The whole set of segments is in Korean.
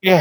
예,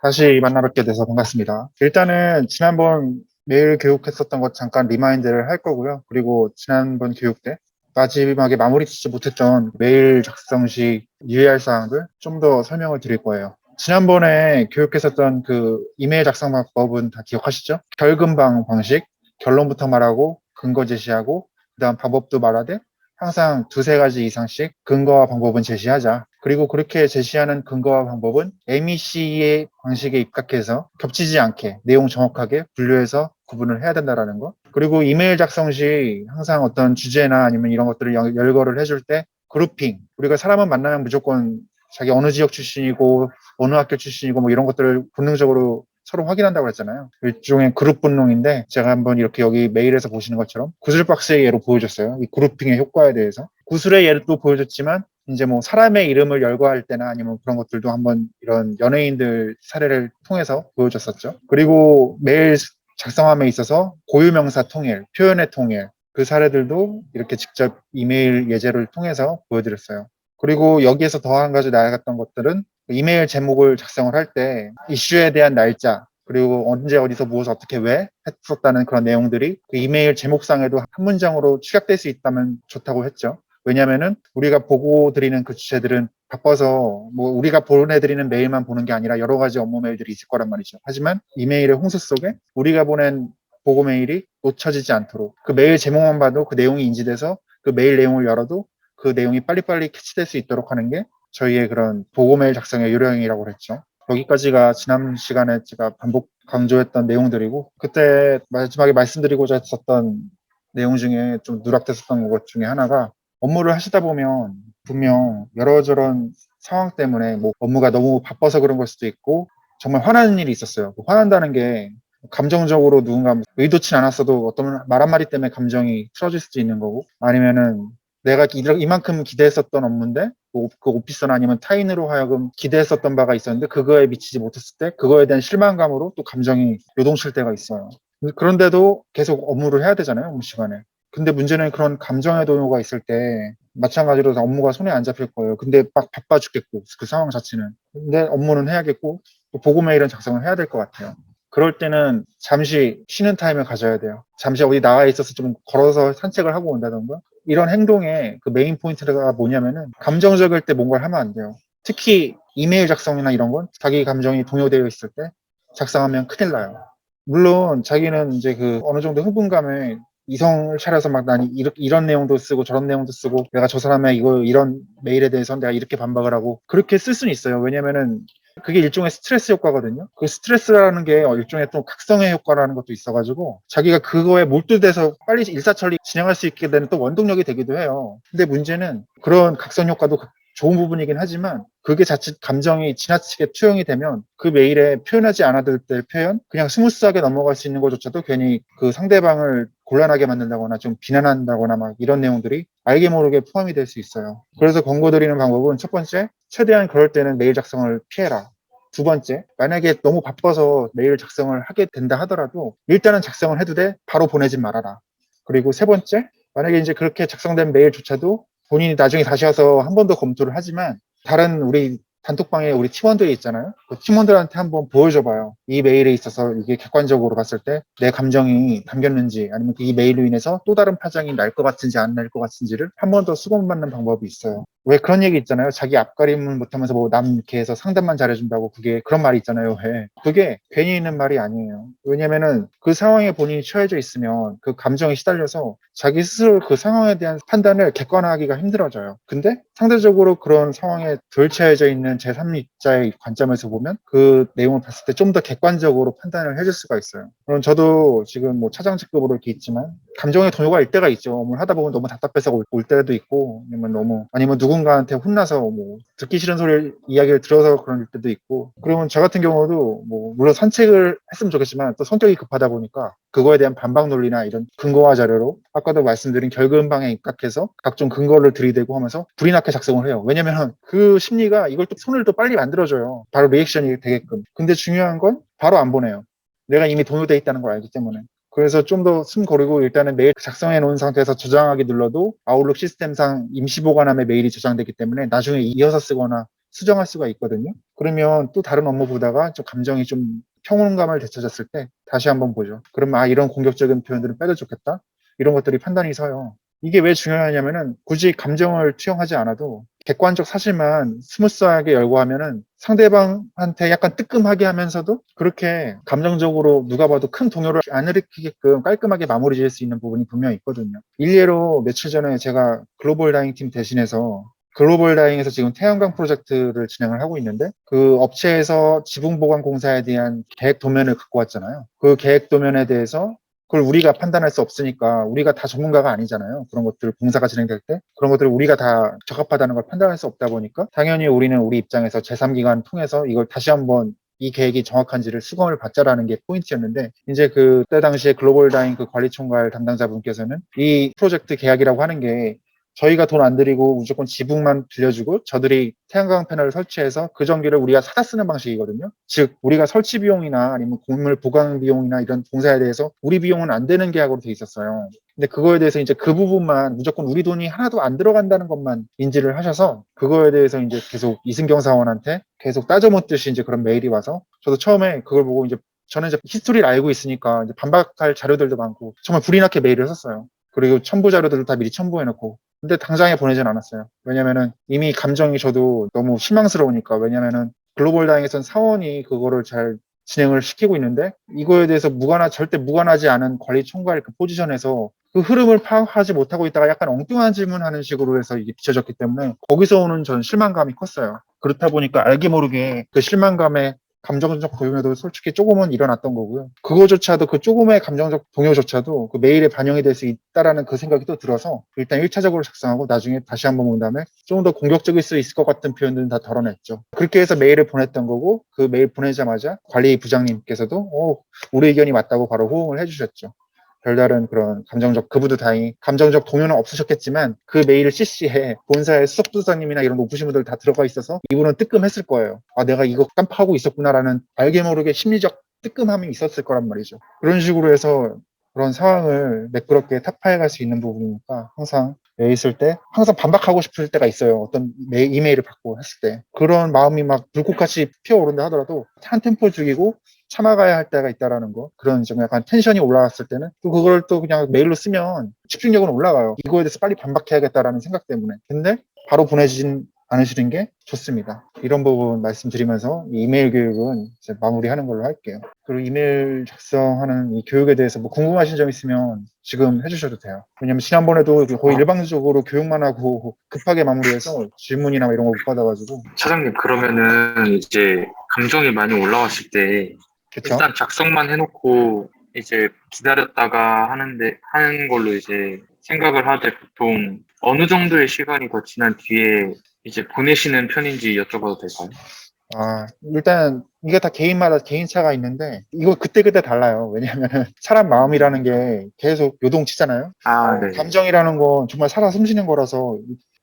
다시 만나 뵙게 돼서 반갑습니다. 일단은 지난번 메일 교육했었던 것 잠깐 리마인드를 할 거고요. 그리고 지난번 교육 때 마지막에 마무리 짓지 못했던 메일 작성 시 유의할 사항들 좀 더 설명을 드릴 거예요. 지난번에 교육했었던 그 이메일 작성 방법은 다 기억하시죠? 결근방 방식, 결론부터 말하고 근거 제시하고 그다음 방법도 말하되 항상 두세 가지 이상씩 근거와 방법은 제시하자. 그리고 그렇게 제시하는 근거와 방법은 MEC의 방식에 입각해서 겹치지 않게 내용 정확하게 분류해서 구분을 해야 된다라는 거. 그리고 이메일 작성 시 항상 어떤 주제나 아니면 이런 것들을 열거를 해줄 때 그룹핑. 우리가 사람을 만나면 무조건 자기 어느 지역 출신이고 어느 학교 출신이고 뭐 이런 것들을 본능적으로 서로 확인한다고 했잖아요. 일종의 그룹 분롱인데 제가 한번 이렇게 여기 메일에서 보시는 것처럼 구슬박스의 예로 보여줬어요. 이 그룹핑의 효과에 대해서. 구슬의 예를 또 보여줬지만 이제 뭐 사람의 이름을 열거할 때나 아니면 그런 것들도 한번 이런 연예인들 사례를 통해서 보여줬었죠. 그리고 메일 작성함에 있어서 고유명사 통일, 표현의 통일, 그 사례들도 이렇게 직접 이메일 예제를 통해서 보여드렸어요. 그리고 여기에서 더 한 가지 나아갔던 것들은 이메일 제목을 작성을 할 때 이슈에 대한 날짜, 그리고 언제 어디서 무엇을 어떻게 왜 했었다는 그런 내용들이 그 이메일 제목상에도 한 문장으로 축약될 수 있다면 좋다고 했죠. 왜냐면은 우리가 보고 드리는 그 주체들은 바빠서 뭐 우리가 보내드리는 메일만 보는 게 아니라 여러 가지 업무 메일들이 있을 거란 말이죠. 하지만 이메일의 홍수 속에 우리가 보낸 보고 메일이 놓쳐지지 않도록 그 메일 제목만 봐도 그 내용이 인지돼서 그 메일 내용을 열어도 그 내용이 빨리빨리 캐치될 수 있도록 하는 게 저희의 그런 보고 메일 작성의 요령이라고 그랬죠. 여기까지가 지난 시간에 제가 반복 강조했던 내용들이고 그때 마지막에 말씀드리고자 했었던 내용 중에 좀 누락됐었던 것 중에 하나가 업무를 하시다 보면 분명 여러저런 상황 때문에 뭐 업무가 너무 바빠서 그런 걸 수도 있고 정말 화나는 일이 있었어요. 화난다는 게 감정적으로 누군가 의도치 않았어도 어떤 말 한마디 때문에 감정이 틀어질 수도 있는 거고 아니면은 내가 이만큼 기대했었던 업무인데 그 오피서나 아니면 타인으로 하여금 기대했었던 바가 있었는데 그거에 미치지 못했을 때 그거에 대한 실망감으로 또 감정이 요동칠 때가 있어요. 그런데도 계속 업무를 해야 되잖아요, 업무 시간에. 근데 문제는 그런 감정의 동요가 있을 때 마찬가지로 업무가 손에 안 잡힐 거예요. 근데 막 바빠 죽겠고 그 상황 자체는. 근데 업무는 해야겠고 또 보고 메일은 작성을 해야 될 것 같아요. 그럴 때는 잠시 쉬는 타임을 가져야 돼요. 잠시 어디 나가 있어서 좀 걸어서 산책을 하고 온다던가 이런 행동의 그 메인 포인트가 뭐냐면은 감정적일 때 뭔가를 하면 안 돼요. 특히 이메일 작성이나 이런 건 자기 감정이 동요되어 있을 때 작성하면 큰일 나요. 물론 자기는 이제 그 어느 정도 흥분감에 이성을 차려서 막 난 이런 내용도 쓰고 저런 내용도 쓰고 내가 저 사람의 이거 이런 메일에 대해서 내가 이렇게 반박을 하고 그렇게 쓸 수는 있어요. 왜냐면은 그게 일종의 스트레스 효과거든요. 그 스트레스라는 게 일종의 또 각성의 효과라는 것도 있어가지고 자기가 그거에 몰두돼서 빨리 일사천리 진행할 수 있게 되는 또 원동력이 되기도 해요. 근데 문제는 그런 각성 효과도 좋은 부분이긴 하지만 그게 자칫 감정이 지나치게 투영이 되면 그 메일에 표현하지 않아도 될 표현 그냥 스무스하게 넘어갈 수 있는 것조차도 괜히 그 상대방을 곤란하게 만든다거나 좀 비난한다거나 막 이런 내용들이 알게 모르게 포함이 될 수 있어요. 그래서 권고드리는 방법은 첫 번째, 최대한 그럴 때는 메일 작성을 피해라. 두 번째, 만약에 너무 바빠서 메일 작성을 하게 된다 하더라도 일단은 작성을 해도 돼 바로 보내지 말아라. 그리고 세 번째, 만약에 이제 그렇게 작성된 메일조차도 본인이 나중에 다시 와서 한 번 더 검토를 하지만 다른 우리 단톡방에 우리 팀원들이 있잖아요. 그 팀원들한테 한번 보여줘봐요. 이 메일에 있어서 이게 객관적으로 봤을 때 내 감정이 담겼는지 아니면 이 메일로 인해서 또 다른 파장이 날 것 같은지 안 날 것 같은지를 한 번 더 수긍받는 방법이 있어요. 왜 그런 얘기 있잖아요. 자기 앞가림을 못하면서 뭐 남 이렇게 해서 상담만 잘해준다고 그게 그런 말이 있잖아요. 왜? 그게 괜히 있는 말이 아니에요. 왜냐면은 그 상황에 본인이 처해져 있으면 그 감정에 시달려서 자기 스스로 그 상황에 대한 판단을 객관화하기가 힘들어져요. 근데 상대적으로 그런 상황에 덜 처해져 있는 제3자의 관점에서 보면 그 내용을 봤을 때 좀 더 객관적으로 판단을 해줄 수가 있어요. 물론 저도 지금 뭐 차장직급으로 이렇게 있지만 감정의 동요가 일 때가 있죠. 뭘 하다 보면 너무 답답해서 올 때도 있고 아니면 누군가한테 혼나서 뭐 듣기 싫은 소리 이야기를 들어서 그런 때도 있고 그러면 저 같은 경우도 뭐 물론 산책을 했으면 좋겠지만 또 성격이 급하다 보니까 그거에 대한 반박 논리나 이런 근거와 자료로 아까도 말씀드린 결근방에 입각해서 각종 근거를 들이대고 하면서 불이 나게 작성을 해요. 왜냐면 그 심리가 이걸 또 손을 또 빨리 만들어줘요. 바로 리액션이 되게끔. 근데 중요한 건 바로 안 보내요. 내가 이미 동요돼 있다는 걸 알기 때문에. 그래서 좀 더 숨 고르고 일단은 메일 작성해 놓은 상태에서 저장하기 눌러도 아웃룩 시스템상 임시 보관함에 메일이 저장되기 때문에 나중에 이어서 쓰거나 수정할 수가 있거든요. 그러면 또 다른 업무 보다가 좀 감정이 좀 평온감을 되찾았을 때 다시 한번 보죠. 그러면 이런 공격적인 표현들은 빼도 좋겠다. 이런 것들이 판단이 서요. 이게 왜 중요하냐면은 굳이 감정을 투영하지 않아도 객관적 사실만 스무스하게 열고 하면은 상대방한테 약간 뜨끔하게 하면서도 그렇게 감정적으로 누가 봐도 큰 동요를 안 일으키게끔 깔끔하게 마무리 지을 수 있는 부분이 분명히 있거든요. 일례로 며칠 전에 제가 글로벌 다잉 팀 대신해서 글로벌 다잉에서 지금 태양광 프로젝트를 진행을 하고 있는데 그 업체에서 지붕보강공사에 대한 계획 도면을 갖고 왔잖아요. 그 계획 도면에 대해서 그걸 우리가 판단할 수 없으니까 우리가 다 전문가가 아니잖아요. 그런 것들 공사가 진행될 때 그런 것들을 우리가 다 적합하다는 걸 판단할 수 없다 보니까 당연히 우리는 우리 입장에서 제3기관 통해서 이걸 다시 한번 이 계획이 정확한지를 수검을 받자라는 게 포인트였는데 이제 그때 당시에 글로벌 다잉 그 관리총괄 담당자분께서는 이 프로젝트 계약이라고 하는 게 저희가 돈 안 들이고 무조건 지붕만 빌려주고 저들이 태양광 패널을 설치해서 그 전기를 우리가 사다 쓰는 방식이거든요. 즉 우리가 설치 비용이나 아니면 건물 보강 비용이나 이런 공사에 대해서 우리 비용은 안 되는 계약으로 돼 있었어요. 근데 그거에 대해서 이제 그 부분만 무조건 우리 돈이 하나도 안 들어간다는 것만 인지를 하셔서 그거에 대해서 이제 계속 이승경 사원한테 계속 따져묻듯이 이제 그런 메일이 와서 저도 처음에 그걸 보고 이제 저는 이제 히스토리를 알고 있으니까 이제 반박할 자료들도 많고 정말 불이 나게 메일을 썼어요. 그리고 첨부 자료들도 다 미리 첨부해놓고 근데 당장에 보내진 않았어요. 왜냐면은 이미 감정이 저도 너무 실망스러우니까. 왜냐면은 글로벌 다잉에선 사원이 그거를 잘 진행을 시키고 있는데 이거에 대해서 절대 무관하지 않은 관리 총괄 그 포지션에서 그 흐름을 파악하지 못하고 있다가 약간 엉뚱한 질문하는 식으로 해서 이게 비춰졌기 때문에 거기서 오는 전 실망감이 컸어요. 그렇다 보니까 알게 모르게 그 실망감에 감정적 동요도 솔직히 조금은 일어났던 거고요. 그거조차도 그 조금의 감정적 동요조차도 그 메일에 반영이 될 수 있다라는 그 생각이 또 들어서 일단 1차적으로 작성하고 나중에 다시 한번 본 다음에 좀 더 공격적일 수 있을 것 같은 표현들은 다 덜어냈죠. 그렇게 해서 메일을 보냈던 거고 그 메일 보내자마자 관리 부장님께서도 우리 의견이 맞다고 바로 호응을 해주셨죠. 별다른 그런 그분도 다행히 감정적 동요는 없으셨겠지만 그 메일 CC에 본사의 수석부장님이나 이런 높으신 분들 다 들어가 있어서 이분은 뜨끔했을 거예요. 내가 이거 깜빡하고 있었구나라는 알게 모르게 심리적 뜨끔함이 있었을 거란 말이죠. 그런 식으로 해서 그런 상황을 매끄럽게 타파해 갈 수 있는 부분이니까 항상 왜 있을 때 항상 반박하고 싶을 때가 있어요. 어떤 이메일을 받고 했을 때 그런 마음이 막 불꽃같이 피어오른다 하더라도 한 템포 죽이고 참아가야 할 때가 있다라는 거. 그런 좀 약간 텐션이 올라갔을 때는 또 그걸 또 그냥 메일로 쓰면 집중력은 올라가요. 이거에 대해서 빨리 반박해야겠다라는 생각 때문에. 근데 바로 보내진 않으시는 게 좋습니다. 이런 부분 말씀드리면서 이 이메일 교육은 이제 마무리하는 걸로 할게요. 그리고 이메일 작성하는 이 교육에 대해서 뭐 궁금하신 점 있으면 지금 해주셔도 돼요. 왜냐면 지난번에도 거의 일방적으로 교육만 하고 급하게 마무리해서 질문이나 이런 거 못 받아가지고. 차장님, 그러면은 이제 감정이 많이 올라왔을 때 그쵸? 일단 작성만 해놓고 이제 기다렸다가 하는 걸로 이제 생각을 하되 보통 어느 정도의 시간이 더 지난 뒤에 이제 보내시는 편인지 여쭤봐도 될까요? 일단 이게 다 개인마다 개인차가 있는데 이거 그때그때 달라요. 왜냐하면 사람 마음이라는 게 계속 요동치잖아요. 네. 감정이라는 건 정말 살아 숨쉬는 거라서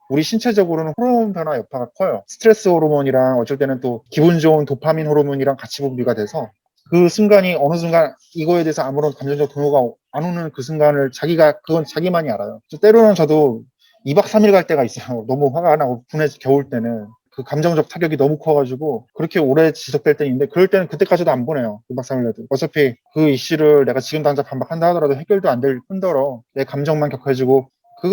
우리 신체적으로는 호르몬 변화 여파가 커요. 스트레스 호르몬이랑 어쩔 때는 또 기분 좋은 도파민 호르몬이랑 같이 분비가 돼서 그 순간이 어느 순간 이거에 대해서 아무런 감정적 동요가 안 오는 그 순간을 그건 자기만이 알아요. 때로는 저도 2박 3일 갈 때가 있어요. 너무 화가 나고 분해서 겨울 때는. 그 감정적 타격이 너무 커가지고 그렇게 오래 지속될 때는 있는데 그럴 때는 그때까지도 안 보내요. 2박 3일 내도. 어차피 그 이슈를 내가 지금 당장 반박한다 하더라도 해결도 안 될 뿐더러 내 감정만 격해지고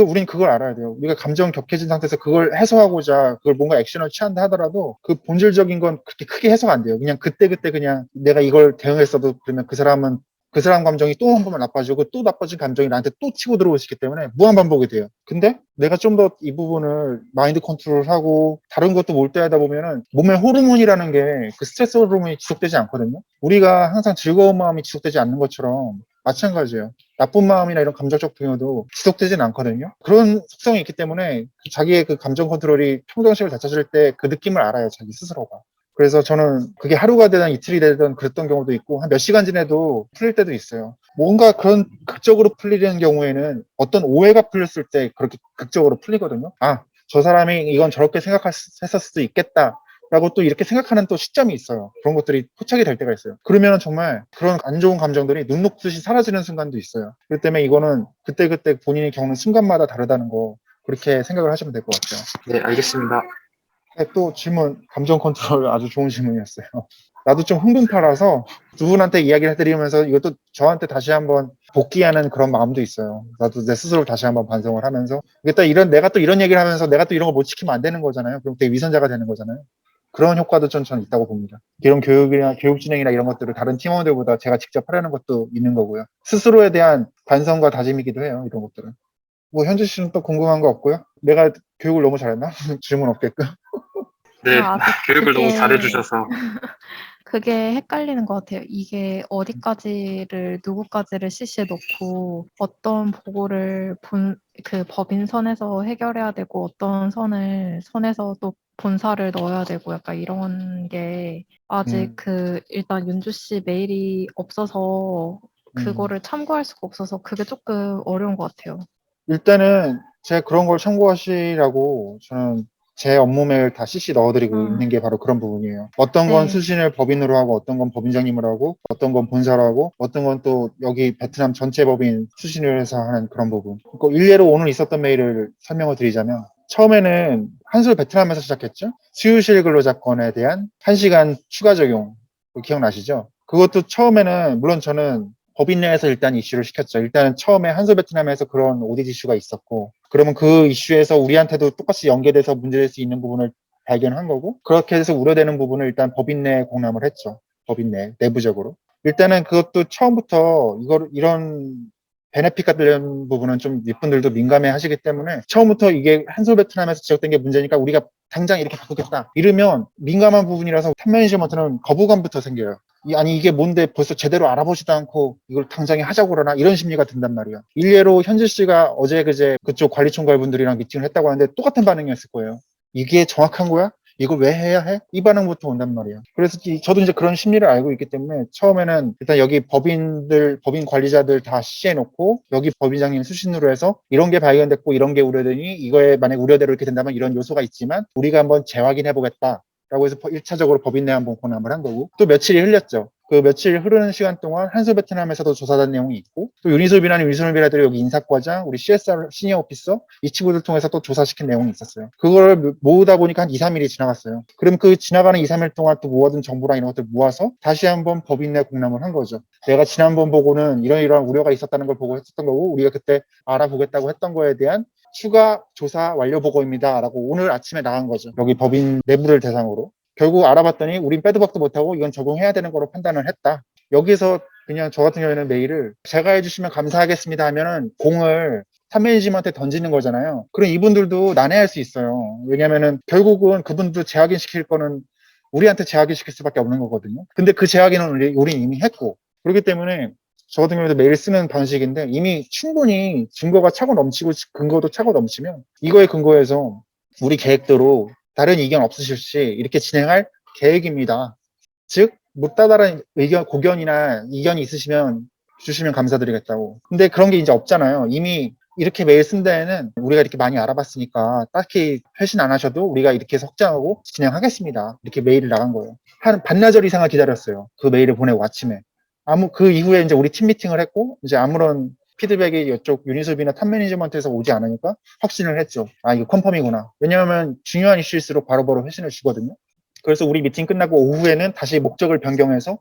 우린 그걸 알아야 돼요. 우리가 감정 격해진 상태에서 그걸 해소하고자 그걸 뭔가 액션을 취한다 하더라도 그 본질적인 건 그렇게 크게 해소가 안 돼요. 그냥 그때그때 그냥 내가 이걸 대응했어도 그러면 그 사람 감정이 또 한 번만 나빠지고 또 나빠진 감정이 나한테 또 치고 들어올 수 있기 때문에 무한 반복이 돼요. 근데 내가 좀 더 이 부분을 마인드 컨트롤하고 다른 것도 몰두하다 보면은 몸의 호르몬이라는 게 그 스트레스 호르몬이 지속되지 않거든요. 우리가 항상 즐거운 마음이 지속되지 않는 것처럼 마찬가지예요. 나쁜 마음이나 이런 감정적 동요도 지속되진 않거든요. 그런 속성이 있기 때문에 자기의 그 감정 컨트롤이 평정심을 되찾을 때 그 느낌을 알아요. 자기 스스로가. 그래서 저는 그게 하루가 되든 이틀이 되든 그랬던 경우도 있고 한 몇 시간 지내도 풀릴 때도 있어요. 뭔가 그런 극적으로 풀리는 경우에는 어떤 오해가 풀렸을 때 그렇게 극적으로 풀리거든요. 저 사람이 이건 저렇게 생각했을 수도 있겠다. 라고 또 이렇게 생각하는 또 시점이 있어요. 그런 것들이 포착이 될 때가 있어요. 그러면 정말 그런 안 좋은 감정들이 눈 녹듯이 사라지는 순간도 있어요. 그렇기 때문에 이거는 그때그때 본인이 겪는 순간마다 다르다는 거 그렇게 생각을 하시면 될 것 같아요. 네, 알겠습니다. 네, 또 질문, 감정 컨트롤 아주 좋은 질문이었어요. 나도 좀 흥분파라서 두 분한테 이야기를 해드리면서 이것도 저한테 다시 한번 복귀하는 그런 마음도 있어요. 나도 내 스스로 다시 한번 반성을 하면서 이게 또 내가 또 이런 얘기를 하면서 내가 또 이런 거 못 지키면 안 되는 거잖아요. 그럼 되게 위선자가 되는 거잖아요. 그런 효과도 저는 있다고 봅니다. 이런 교육이나 교육 진행이나 이런 것들을 다른 팀원들보다 제가 직접 하려는 것도 있는 거고요. 스스로에 대한 반성과 다짐이기도 해요. 이런 것들은. 뭐 현주 씨는 또 궁금한 거 없고요? 내가 교육을 너무 잘했나? 질문 없게끔. 네, 아직 교육을 너무 그게 잘해주셔서. 그게 헷갈리는 것 같아요. 이게 어디까지를 누구까지를 CC에 넣고 어떤 보고를 그 법인 선에서 해결해야 되고 어떤 선에서 또 본사를 넣어야 되고 약간 이런 게 아직 음, 일단 윤주 씨 메일이 없어서 음. 그거를 참고할 수가 없어서 그게 조금 어려운 것 같아요. 일단은 제가 그런 걸 참고하시라고 저는 제 업무 메일 다 CC 넣어드리고 음, 있는 게 바로 그런 부분이에요. 어떤 건 네. 수신을 법인으로 하고, 어떤 건 법인장님으로 하고, 어떤 건 본사로 하고, 어떤 건 또 여기 베트남 전체 법인 수신을 해서 하는 그런 부분. 그 일례로 오늘 있었던 메일을 설명을 드리자면, 처음에는 한술 베트남에서 시작했죠. 수유실 근로자건에 대한 1시간 추가 적용. 그거 기억나시죠? 그것도 처음에는, 물론 저는 법인 내에서 일단 이슈를 시켰죠. 일단은 처음에 한솔 베트남에서 그런 오디트 이슈가 있었고, 그러면 그 이슈에서 우리한테도 똑같이 연계돼서 문제될 수 있는 부분을 발견한 거고, 그렇게 해서 우려되는 부분을 일단 법인 내에 공람을 했죠. 법인 내부적으로. 일단은 그것도 처음부터 이런 베네핏 같은 부분은 좀 윗분들도 민감해 하시기 때문에 처음부터 이게 한솔 베트남에서 지적된 게 문제니까 우리가 당장 이렇게 바꾸겠다. 이러면 민감한 부분이라서 탑 매니지먼트는 거부감부터 생겨요. 아니 이게 뭔데 벌써 제대로 알아보지도 않고 이걸 당장에 하자고 그러나 이런 심리가 든단 말이야. 일례로 현지 씨가 어제 그제 그쪽 관리총괄분들이랑 미팅을 했다고 하는데 똑같은 반응이었을 거예요. 이게 정확한 거야? 이걸 왜 해야 해? 이 반응부터 온단 말이야. 그래서 저도 이제 그런 심리를 알고 있기 때문에 처음에는 일단 여기 법인 관리자들 다 시해놓고 여기 법인장님 수신으로 해서 이런 게 발견됐고 이런 게 우려되니 이거에 만약 우려대로 이렇게 된다면 이런 요소가 있지만 우리가 한번 재확인해 보겠다. 라고 해서 1차적으로 법인 내 한번 공람을 한 거고 또 며칠이 흘렸죠. 그 며칠 흐르는 시간 동안 한솔 베트남에서도 조사된 내용이 있고 또 유니솔비라는 유니솔비라들이 여기 인사과장, 우리 CSR 시니어 오피서 이 친구들 통해서 또 조사시킨 내용이 있었어요. 그걸 모으다 보니까 한 2, 3일이 지나갔어요. 그럼 그 지나가는 2, 3일 동안 또 모아둔 정보랑 이런 것들 모아서 다시 한번 법인 내 공람을 한 거죠. 내가 지난번 보고는 이런 우려가 있었다는 걸 보고 했었던 거고 우리가 그때 알아보겠다고 했던 거에 대한 추가 조사 완료 보고입니다. 라고 오늘 아침에 나간 거죠. 여기 법인 내부를 대상으로. 결국 알아봤더니 우린 빼도 박도 못하고 이건 적용해야 되는 거로 판단을 했다. 여기서 그냥 저 같은 경우에는 메일을 제가 해주시면 감사하겠습니다 하면은 공을 탑 매니지먼트에 던지는 거잖아요. 그럼 이분들도 난해할 수 있어요. 왜냐면은 결국은 그분도 재확인 시킬 거는 우리한테 재확인 시킬 수밖에 없는 거거든요. 근데 그 재확인은 우린 이미 했고 그렇기 때문에 저 같은 경우에도 메일 쓰는 방식인데 이미 충분히 증거가 차고 넘치고 근거도 차고 넘치면 이거에 근거해서 우리 계획대로 다른 이견 없으실 시 이렇게 진행할 계획입니다. 즉 못다 다른 의견, 고견이나 이견이 있으시면 주시면 감사드리겠다고. 근데 그런 게 이제 없잖아요. 이미 이렇게 메일 쓴 데에는 우리가 이렇게 많이 알아봤으니까 딱히 회신 안 하셔도 우리가 이렇게 해서 확장하고 진행하겠습니다. 이렇게 메일이 나간 거예요. 한 반나절 이상을 기다렸어요. 그 메일을 보내고 아침에. 그 이후에 이제 우리 팀 미팅을 했고, 이제 아무런 피드백이 이쪽 유니소비나 탑 매니지먼트에서 오지 않으니까 확신을 했죠. 아, 이거 컨펌이구나. 왜냐하면 중요한 이슈일수록 바로바로 회신을 주거든요. 그래서 우리 미팅 끝나고 오후에는 다시 목적을 변경해서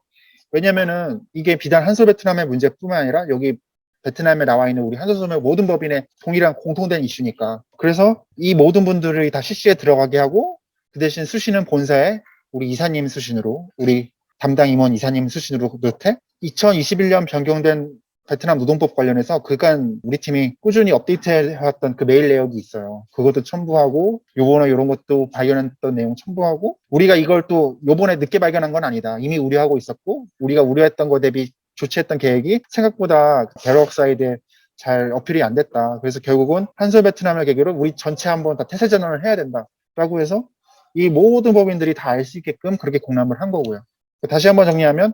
왜냐면은 이게 비단 한솔 베트남의 문제뿐만 아니라 여기 베트남에 나와 있는 우리 한솔소매 모든 법인의 동일한 공통된 이슈니까. 그래서 이 모든 분들이 다 CC에 들어가게 하고 그 대신 수신은 본사에 우리 이사님 수신으로 우리 담당 임원 이사님 수신으로 넣되 2021년 변경된 베트남 노동법 관련해서 그간 우리 팀이 꾸준히 업데이트해왔던 그 메일 내역이 있어요. 그것도 첨부하고 요번에 이런 것도 발견했던 내용 첨부하고 우리가 이걸 또 요번에 늦게 발견한 건 아니다. 이미 우려하고 있었고 우리가 우려했던 거 대비 조치했던 계획이 생각보다 베러옥사이드에 잘 어필이 안 됐다. 그래서 결국은 한솔 베트남을 계기로 우리 전체 한번 다 태세 전환을 해야 된다. 라고 해서 이 모든 법인들이 다 알 수 있게끔 그렇게 공람을 한 거고요. 다시 한번 정리하면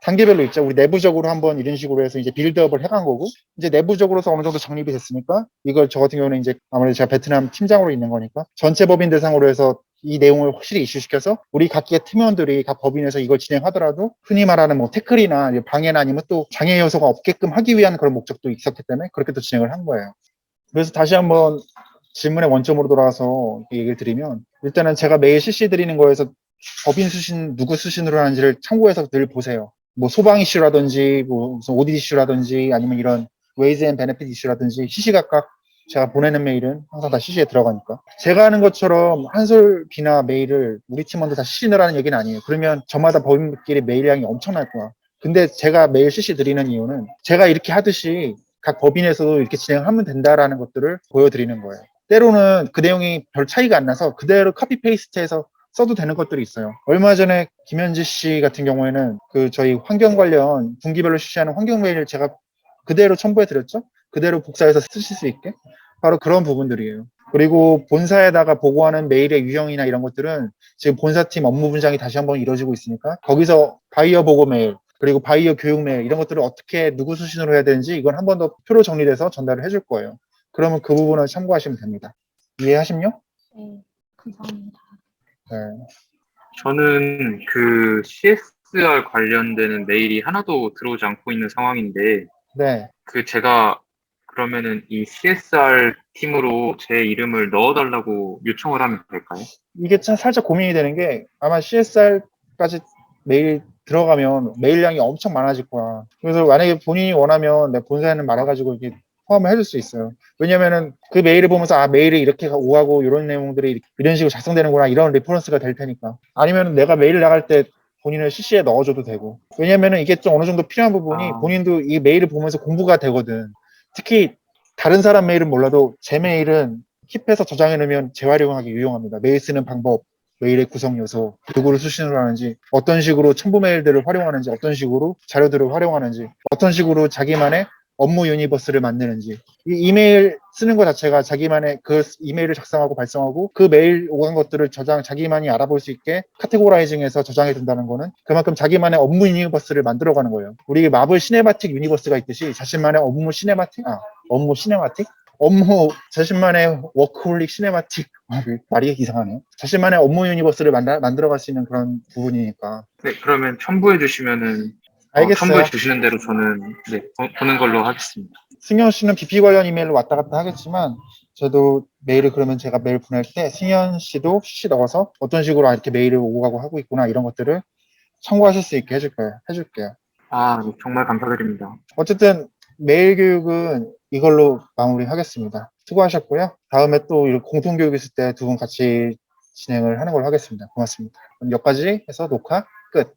단계별로 있죠. 우리 내부적으로 한번 이런 식으로 해서 이제 빌드업을 해간 거고, 이제 내부적으로서 어느 정도 정립이 됐으니까, 이걸 저 같은 경우는 이제 아무래도 제가 베트남 팀장으로 있는 거니까, 전체 법인 대상으로 해서 이 내용을 확실히 이슈시켜서, 우리 각기의 팀원들이 각 법인에서 이걸 진행하더라도, 흔히 말하는 뭐 태클이나 방해나 아니면 또 장애 요소가 없게끔 하기 위한 그런 목적도 있었기 때문에, 그렇게 또 진행을 한 거예요. 그래서 다시 한번 질문의 원점으로 돌아와서 얘기를 드리면, 일단은 제가 매일 CC 드리는 거에서 법인 수신, 누구 수신으로 하는지를 참고해서 늘 보세요. 뭐 소방 이슈라든지, 뭐 무슨 오디트 이슈라든지, 아니면 이런 웨이즈 앤 베네핏 이슈라든지, 시시각각 제가 보내는 메일은 항상 다 CC에 들어가니까. 제가 하는 것처럼 한솔비나 메일을 우리 팀원들 다 CC 넣으라는 얘기는 아니에요. 그러면 저마다 법인끼리 메일량이 엄청날 거야. 근데 제가 매일 CC 드리는 이유는 제가 이렇게 하듯이 각 법인에서도 이렇게 진행하면 된다라는 것들을 보여드리는 거예요. 때로는 그 내용이 별 차이가 안 나서 그대로 카피 페이스트해서 써도 되는 것들이 있어요. 얼마 전에 김현지 씨 같은 경우에는 그 저희 환경 관련 분기별로 실시하는 환경 메일을 제가 그대로 첨부해 드렸죠. 그대로 복사해서 쓰실 수 있게. 바로 그런 부분들이에요. 그리고 본사에다가 보고하는 메일의 유형이나 이런 것들은 지금 본사팀 업무 분장이 다시 한번 이루어지고 있으니까 거기서 바이어 보고 메일, 그리고 바이어 교육 메일 이런 것들을 어떻게 누구 수신으로 해야 되는지 이건 한 번 더 표로 정리돼서 전달을 해줄 거예요. 그러면 그 부분을 참고하시면 됩니다. 이해하십니요? 네, 감사합니다. 네. 저는 그 CSR 관련되는 메일이 하나도 들어오지 않고 있는 상황인데, 네. 그 제가 그러면은 이 CSR 팀으로 제 이름을 넣어달라고 요청을 하면 될까요? 이게 참 살짝 고민이 되는 게 아마 CSR까지 메일 들어가면 메일량이 엄청 많아질 거야. 그래서 만약에 본인이 원하면 내 본사에는 말해가지고 이렇게 포함을 해줄 수 있어요. 왜냐면은 그 메일을 보면서 아 메일이 이렇게 오가고 이런 내용들이 이런 식으로 작성되는구나 이런 리퍼런스가 될 테니까. 아니면 내가 메일 나갈 때 본인을 CC에 넣어줘도 되고. 왜냐면은 이게 좀 어느 정도 필요한 부분이 본인도 이 메일을 보면서 공부가 되거든. 특히 다른 사람 메일은 몰라도 제 메일은 킵해서 저장해 놓으면 재활용하기 유용합니다. 메일 쓰는 방법, 메일의 구성 요소, 누구를 수신으로 하는지, 어떤 식으로 첨부 메일들을 활용하는지, 어떤 식으로 자료들을 활용하는지, 어떤 식으로 자기만의 업무 유니버스를 만드는지. 이 이메일 쓰는 것 자체가 자기만의 그 이메일을 작성하고 발송하고 그 메일 오간 것들을 자기만이 알아볼 수 있게 카테고라이징해서 저장해 둔다는 거는 그만큼 자기만의 업무 유니버스를 만들어가는 거예요. 우리 마블 시네마틱 유니버스가 있듯이 자신만의 업무 시네마틱? 업무, 자신만의 워크홀릭 시네마틱, 말이 이상하네요. 자신만의 업무 유니버스를 만들어갈 수 있는 그런 부분이니까. 네, 그러면 첨부해 주시면은 첨부해 알겠어요. 주시는 대로 저는 네, 보는 걸로 하겠습니다. 승현 씨는 BP 관련 이메일로 왔다 갔다 하겠지만, 저도 메일을 그러면 제가 메일 보낼 때 승현 씨도 CC 넣어서 어떤 식으로 이렇게 메일을 오고 가고 하고 있구나 이런 것들을 참고하실 수 있게 해줄게요. 아, 네, 정말 감사드립니다. 어쨌든 메일 교육은 이걸로 마무리하겠습니다. 수고하셨고요. 다음에 또 이런 공통교육 있을 때 두 분 같이 진행을 하는 걸로 하겠습니다. 고맙습니다. 그럼 여기까지 해서 녹화 끝.